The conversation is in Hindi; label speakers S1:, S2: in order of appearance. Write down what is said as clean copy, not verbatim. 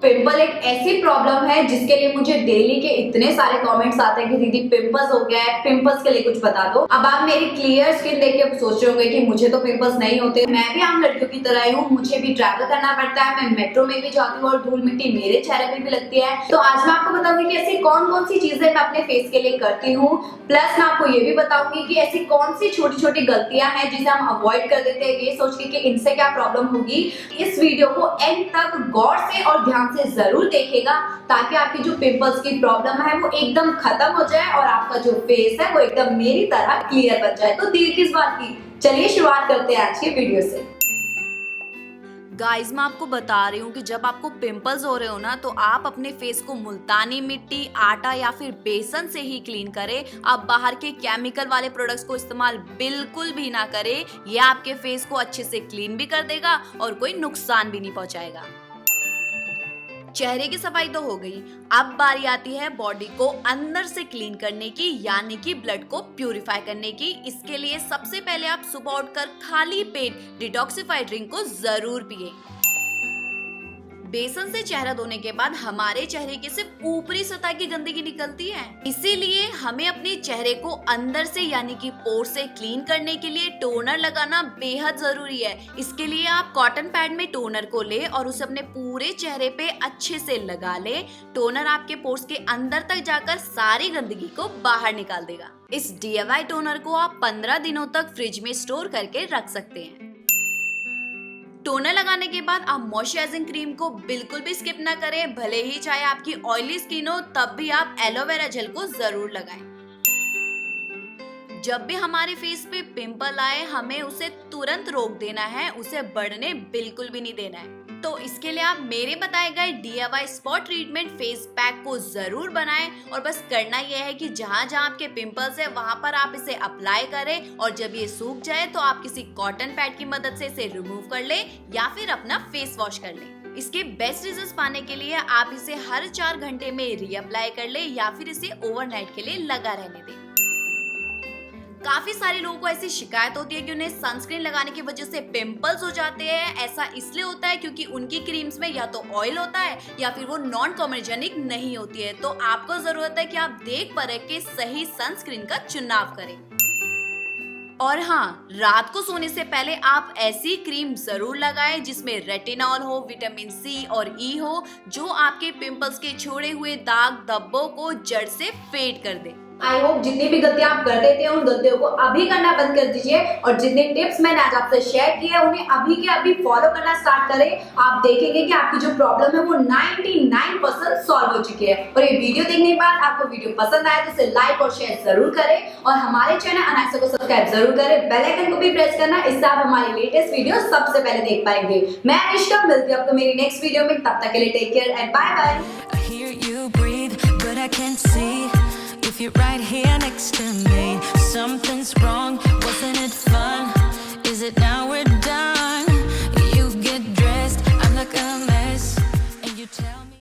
S1: पिंपल एक ऐसी प्रॉब्लम है जिसके लिए मुझे डेली के इतने सारे कमेंट्स आते हैं कि दीदी पिंपल्स हो गया है, पिंपल्स के लिए कुछ बता दो। अब आप मेरी क्लियर स्किन देख के सोच रहे होंगे कि मुझे तो पिंपल्स नहीं होते, मैं भी आम लड़कियों की तरह ही हूँ, मुझे भी ट्रैवल करना पड़ता है, मैं मेट्रो में भी जाती हूँ और धूल मिट्टी मेरे चेहरे पे भी लगती है। तो आज मैं आपको बताऊंगी कि ऐसी कौन कौन सी चीजें मैं अपने फेस के लिए करती हूँ, प्लस मैं आपको ये भी बताऊंगी कि ऐसी कौन सी छोटी छोटी गलतियां हैं जिसे हम अवॉइड कर देते हैं ये सोच के कि इनसे क्या प्रॉब्लम होगी। इस वीडियो को एंड तक गौर से और ध्यान से जरूर देखिएगा ताकि आपकी जो पिंपल्स की प्रॉब्लम है वो एकदम खत्म हो जाए और आपका जो फेस है वो एकदम मेरी तरह क्लियर बन जाए। तो देर किस बात की, चलिए शुरुआत करते हैं आज के वीडियो से।
S2: गाइज मैं आपको बता रही हूँ कि जब आपको पिंपल्स हो रहे हो ना तो आप अपने फेस को मुल्तानी मिट्टी, आटा या फिर बेसन से ही क्लीन करें। आप बाहर के केमिकल वाले प्रोडक्ट्स को इस्तेमाल बिल्कुल भी ना करें। ये आपके फेस को अच्छे से क्लीन भी कर देगा और कोई नुकसान भी नहीं पहुंचाएगा। चेहरे की सफाई तो हो गई, अब बारी आती है बॉडी को अंदर से क्लीन करने की, यानी कि ब्लड को प्यूरिफाई करने की। इसके लिए सबसे पहले आप सुबह उठकर खाली पेट डिटॉक्सिफाइड ड्रिंक को जरूर पिए। बेसन से चेहरा धोने के बाद हमारे चेहरे की सिर्फ ऊपरी सतह की गंदगी निकलती है, इसीलिए हमें अपने चेहरे को अंदर से यानी कि पोर से क्लीन करने के लिए टोनर लगाना बेहद जरूरी है। इसके लिए आप कॉटन पैड में टोनर को ले और उसे अपने पूरे चेहरे पे अच्छे से लगा ले। टोनर आपके पोर्स के अंदर तक जाकर सारी गंदगी को बाहर निकाल देगा। इस DIY टोनर को आप 15 दिनों तक फ्रिज में स्टोर करके रख सकते हैं। टोनर लगाने के बाद आप मॉइस्चराइजिंग क्रीम को बिल्कुल भी स्किप ना करें, भले ही चाहे आपकी ऑयली स्किन हो तब भी आप एलोवेरा जेल को जरूर लगाएं। जब भी हमारे फेस पे पिंपल आए हमें उसे तुरंत रोक देना है, उसे बढ़ने बिल्कुल भी नहीं देना है। तो इसके लिए आप मेरे बताए गए DIY spot treatment face pack को जरूर बनाएं और बस करना यह है कि जहां जहां आपके पिंपल्स है वहां पर आप इसे अप्लाई करें और जब ये सूख जाए तो आप किसी कॉटन पैड की मदद से इसे रिमूव कर लें या फिर अपना फेस वॉश कर लें। इसके बेस्ट रिजल्ट्स पाने के लिए आप इसे हर 4 घंटे में रीअप्लाई कर ले या फिर इसे ओवरनाइट के लिए लगा रहने दें। काफी सारे लोगों को ऐसी शिकायत होती है कि उन्हें सनस्क्रीन लगाने की वजह से पिंपल्स हो जाते हैं। ऐसा इसलिए होता है क्योंकि उनकी क्रीम्स में या तो ऑयल होता है या फिर वो नॉन कॉमेर्जेनिक नहीं होती है। तो आपको जरूरत है कि आप देख परख के सही सनस्क्रीन का चुनाव करें। और हाँ, रात को सोने से पहले आप ऐसी क्रीम जरूर लगाएं जिसमें रेटिनॉल हो, विटामिन C और E हो, जो आपके पिंपल्स के छोड़े हुए दाग धब्बों को जड़ से फेड कर दे।
S1: आई होप जितनी भी गलतियां आप करते थे उन गलतियों को अभी करना बंद कर दीजिए और जितने टिप्स मैंने आज आपसे शेयर किए हैं उन्हें अभी के अभी फॉलो करना स्टार्ट करें। आप देखेंगे कि आपकी जो प्रॉब्लम है वो 99% सॉल्व हो चुकी है। और ये वीडियो देखने के बाद आपको वीडियो पसंद आए तो इसे लाइक और शेयर जरूर करें और हमारे चैनल अनायसा को सब्सक्राइब जरूर करें। बेल आइकन को भी प्रेस करना, इससे आप हमारी लेटेस्ट वीडियो सबसे पहले देख पाएंगे। मैं अनुष्का, मिलती हूँ आपको मेरी नेक्स्ट वीडियो में, तब तक के लिए take care and bye bye.
S3: If you're right here next to me, something's wrong.